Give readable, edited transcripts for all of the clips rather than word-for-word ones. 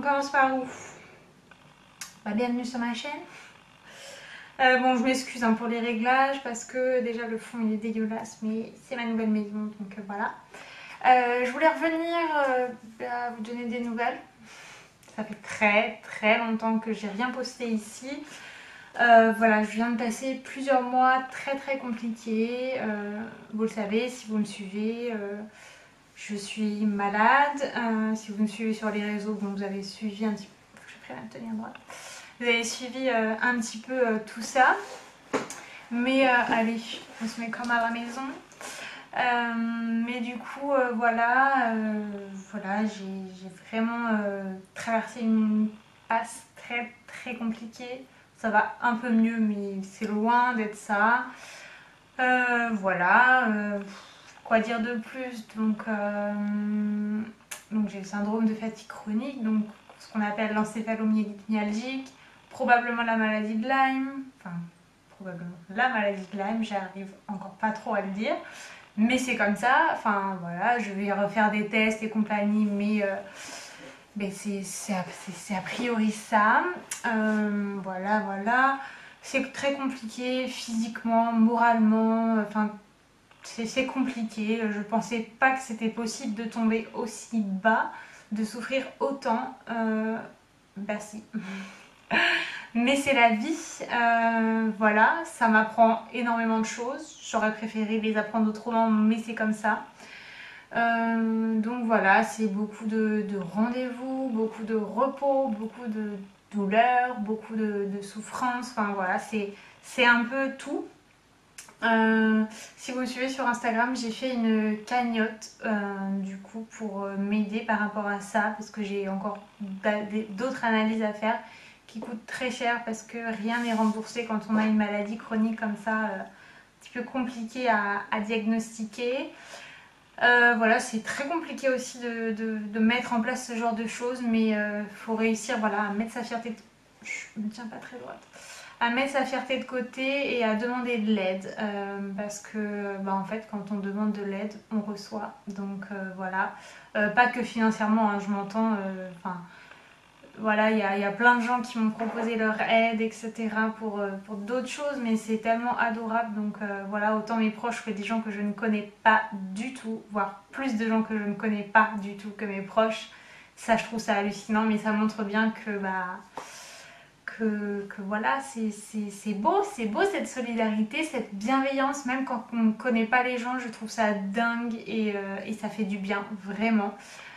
commence par où? Bienvenue sur ma chaîne. Bon, je m'excuse pour les réglages parce que déjà le fond il est dégueulasse, mais c'est ma nouvelle maison, donc voilà. Je voulais revenir vous donner des nouvelles. Ça fait très longtemps que j'ai rien posté ici. Voilà, je viens de passer plusieurs mois très compliqués. Vous le savez, si vous me suivez, je suis malade. Si vous me suivez sur les réseaux, bon, vous avez suivi un petit peu. Je vais tenir droite. Vous avez suivi un petit peu tout ça. Mais allez, on se met comme à la maison. Mais du coup, voilà, j'ai vraiment traversé une passe très compliquée. Ça va un peu mieux, mais c'est loin d'être ça. Voilà, quoi dire de plus? Donc j'ai le syndrome de fatigue chronique, donc ce qu'on appelle l'encéphalomyélite myalgique, probablement la maladie de Lyme, enfin probablement la maladie de Lyme, j'arrive encore pas trop à le dire, mais c'est comme ça. Enfin voilà, je vais refaire des tests et compagnie, mais c'est a priori ça. Voilà. C'est très compliqué physiquement, moralement, enfin c'est compliqué. Je pensais pas que c'était possible de tomber aussi bas, de souffrir autant. Bah si. Mais c'est la vie. Voilà, ça m'apprend énormément de choses. J'aurais préféré les apprendre autrement, mais c'est comme ça. Donc voilà, c'est beaucoup de rendez-vous, beaucoup de repos, beaucoup de douleurs, beaucoup de souffrance. Enfin voilà, c'est un peu tout. Si vous me suivez sur Instagram, j'ai fait une cagnotte du coup pour m'aider par rapport à ça, parce que j'ai encore d'autres analyses à faire qui coûtent très cher, parce que rien n'est remboursé quand on a une maladie chronique comme ça, un petit peu compliqué à diagnostiquer. Voilà, c'est très compliqué aussi de mettre en place ce genre de choses, mais faut réussir, voilà, à mettre sa fierté. Je me tiens pas très droite. À mettre sa fierté de côté et à demander de l'aide, parce que en fait quand on demande de l'aide on reçoit, donc voilà. Pas que financièrement, hein, je m'entends, voilà, il y a plein de gens qui m'ont proposé leur aide, etc. pour d'autres choses, mais c'est tellement adorable. Donc voilà, autant mes proches que des gens que je ne connais pas du tout, voire plus de gens que je ne connais pas du tout que mes proches. Ça, je trouve ça hallucinant, mais ça montre bien que voilà, c'est beau cette solidarité, cette bienveillance, même quand on ne connaît pas les gens. Je trouve ça dingue, et ça fait du bien, vraiment.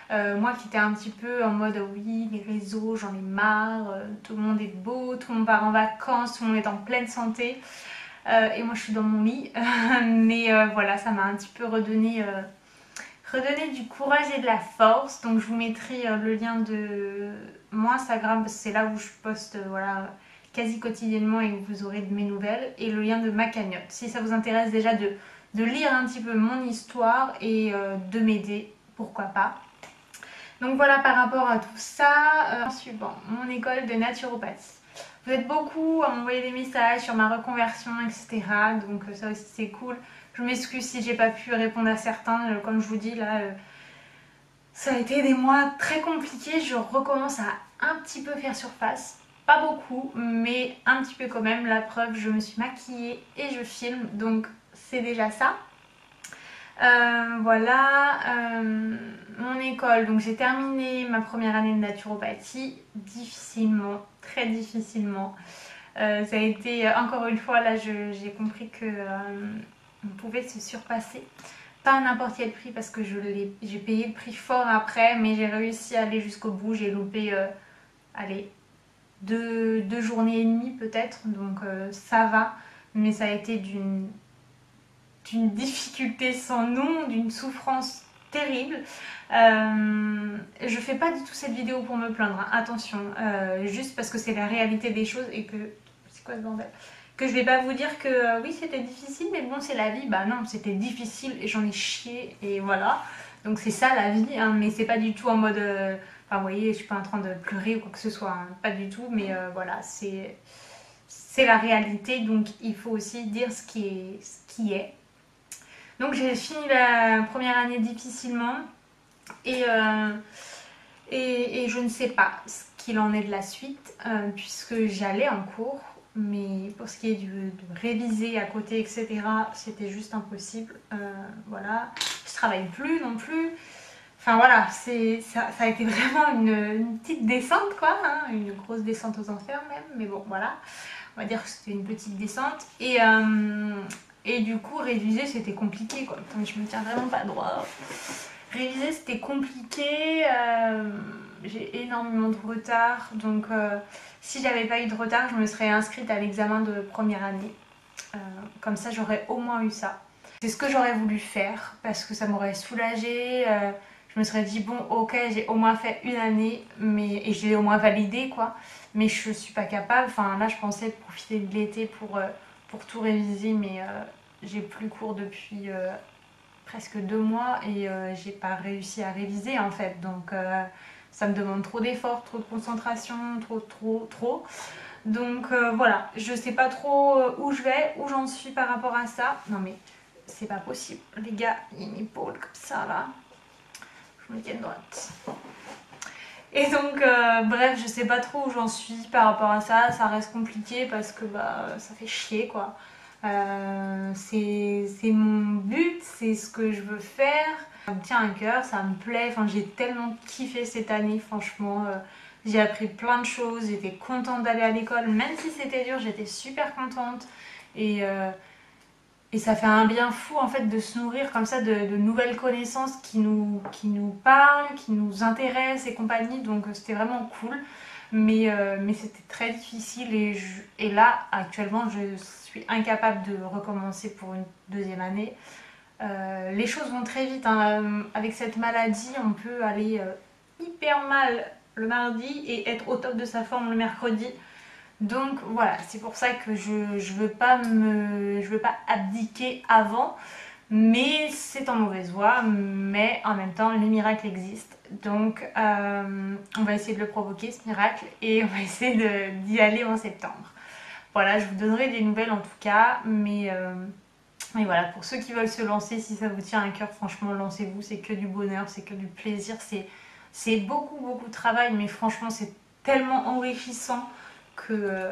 Moi qui étais un petit peu en mode oui, les réseaux, j'en ai marre, tout le monde est beau, tout le monde part en vacances, tout le monde est en pleine santé, et moi je suis dans mon lit. Mais voilà, ça m'a un petit peu redonné du courage et de la force. Donc je vous mettrai le lien de mon Instagram, parce que c'est là où je poste voilà, quasi quotidiennement, et où vous aurez de mes nouvelles, et le lien de ma cagnotte, si ça vous intéresse déjà de lire un petit peu mon histoire et de m'aider, pourquoi pas. Donc voilà, par rapport à tout ça, suivant, mon école de naturopathie. Vous êtes beaucoup à m'envoyer des messages sur ma reconversion, etc. Donc ça aussi c'est cool. Je m'excuse si j'ai pas pu répondre à certains. Comme je vous dis là, ça a été des mois très compliqués. Je recommence à un petit peu faire surface. Pas beaucoup, mais un petit peu quand même. La preuve, je me suis maquillée et je filme, donc c'est déjà ça. Voilà, mon école, donc j'ai terminé ma première année de naturopathie difficilement, très difficilement. Ça a été, encore une fois, là j'ai compris que on pouvait se surpasser. Pas à n'importe quel prix, parce que j'ai payé le prix fort après, mais j'ai réussi à aller jusqu'au bout. J'ai loupé, allez, deux journées et demie peut-être, donc ça va, mais ça a été d'une difficulté sans nom, d'une souffrance terrible. Je fais pas du tout cette vidéo pour me plaindre, hein, attention, juste parce que c'est la réalité des choses, et que c'est quoi ce bordel, que je vais pas vous dire que oui c'était difficile, mais bon c'est la vie. Bah non, c'était difficile et j'en ai chié, et voilà, donc c'est ça la vie, hein, mais c'est pas du tout en mode enfin vous voyez, je suis pas en train de pleurer ou quoi que ce soit, hein, pas du tout, mais voilà, c'est la réalité, donc il faut aussi dire ce qui est. Donc j'ai fini la première année difficilement, et Et je ne sais pas ce qu'il en est de la suite, puisque j'allais en cours, mais pour ce qui est de réviser à côté, etc., c'était juste impossible. Voilà, je travaille plus non plus. Enfin voilà, ça a été vraiment une petite descente quoi, hein, une grosse descente aux enfers même, mais bon voilà, on va dire que c'était une petite descente. Et du coup, réviser c'était compliqué quoi. Attends, je me tiens vraiment pas droit. Réviser c'était compliqué, j'ai énormément de retard, donc si j'avais pas eu de retard, je me serais inscrite à l'examen de première année. Comme ça, j'aurais au moins eu ça. C'est ce que j'aurais voulu faire parce que ça m'aurait soulagée. Je me serais dit, bon, ok, j'ai au moins fait une année et j'ai au moins validé, quoi. Mais je suis pas capable. Enfin, là, je pensais profiter de l'été pour tout réviser, mais j'ai plus cours depuis presque 2 mois et j'ai pas réussi à réviser, en fait. Donc, ça me demande trop d'efforts, trop de concentration, trop. Donc voilà, je sais pas trop où je vais, où j'en suis par rapport à ça. Non mais c'est pas possible. Les gars, il y a une épaule comme ça là. Je me tiens droite. Et donc bref, je sais pas trop où j'en suis par rapport à ça. Ça reste compliqué parce que bah ça fait chier quoi. C'est mon but, c'est ce que je veux faire. Ça me tient à cœur, ça me plaît. Enfin, j'ai tellement kiffé cette année, franchement. J'ai appris plein de choses, j'étais contente d'aller à l'école, même si c'était dur, j'étais super contente. Et ça fait un bien fou en fait de se nourrir comme ça de nouvelles connaissances qui nous parlent, qui nous intéressent et compagnie. Donc c'était vraiment cool. Mais c'était très difficile et là actuellement je suis incapable de recommencer pour une deuxième année. Les choses vont très vite, hein. Avec cette maladie on peut aller hyper mal le mardi et être au top de sa forme le mercredi. Donc voilà, c'est pour ça que je veux pas abdiquer avant, mais c'est en mauvaise voie, mais en même temps les miracles existent. Donc on va essayer de le provoquer ce miracle et on va essayer d'y aller en septembre. Voilà, je vous donnerai des nouvelles en tout cas, mais voilà, pour ceux qui veulent se lancer, si ça vous tient à cœur, franchement lancez-vous, c'est que du bonheur, c'est que du plaisir, c'est beaucoup de travail, mais franchement c'est tellement enrichissant que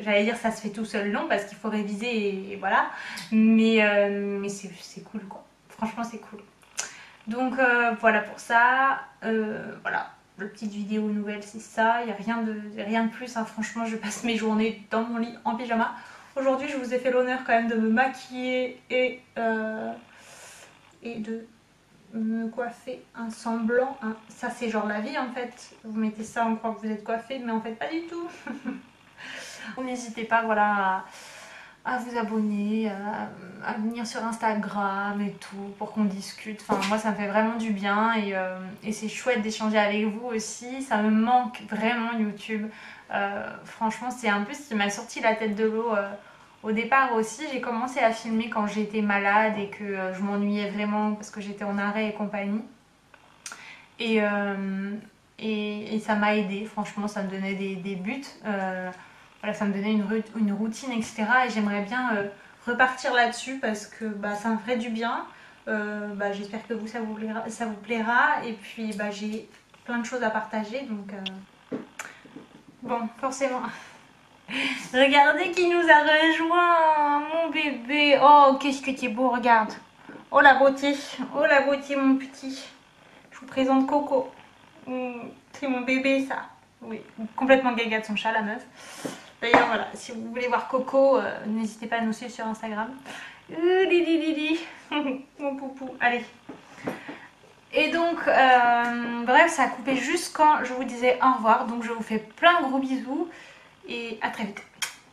j'allais dire ça se fait tout seul, non, parce qu'il faut réviser et voilà, mais c'est cool quoi, franchement c'est cool. Donc voilà pour ça, voilà, la petite vidéo nouvelle c'est ça, il n'y a rien de plus, hein. Franchement je passe mes journées dans mon lit en pyjama. Aujourd'hui je vous ai fait l'honneur quand même de me maquiller et de me coiffer un semblant, hein. Ça c'est genre la vie en fait, vous mettez ça on croit que vous êtes coiffé mais en fait pas du tout. N'hésitez pas voilà, à vous abonner, à venir sur Instagram et tout pour qu'on discute. Enfin moi ça me fait vraiment du bien et c'est chouette d'échanger avec vous aussi. Ça me manque vraiment YouTube. Franchement c'est un peu ce qui m'a sorti la tête de l'eau. Au départ aussi, j'ai commencé à filmer quand j'étais malade et que je m'ennuyais vraiment parce que j'étais en arrêt et compagnie. Et ça m'a aidé, franchement, ça me donnait des buts. Voilà, ça me donnait une routine, etc. Et j'aimerais bien repartir là-dessus parce que bah, ça me ferait du bien. Bah, j'espère que ça vous plaira. Et puis bah, j'ai plein de choses à partager. Donc bon, forcément. Regardez qui nous a rejoint, mon bébé. Oh, qu'est-ce que tu es beau, regarde. Oh la beauté, mon petit. Je vous présente Coco. C'est mon bébé, ça. Oui, complètement gaga de son chat, la meuf. D'ailleurs, voilà, si vous voulez voir Coco, n'hésitez pas à nous suivre sur Instagram. Mon poupou, allez. Et donc, bref, ça a coupé juste quand je vous disais au revoir. Donc, je vous fais plein de gros bisous et à très vite.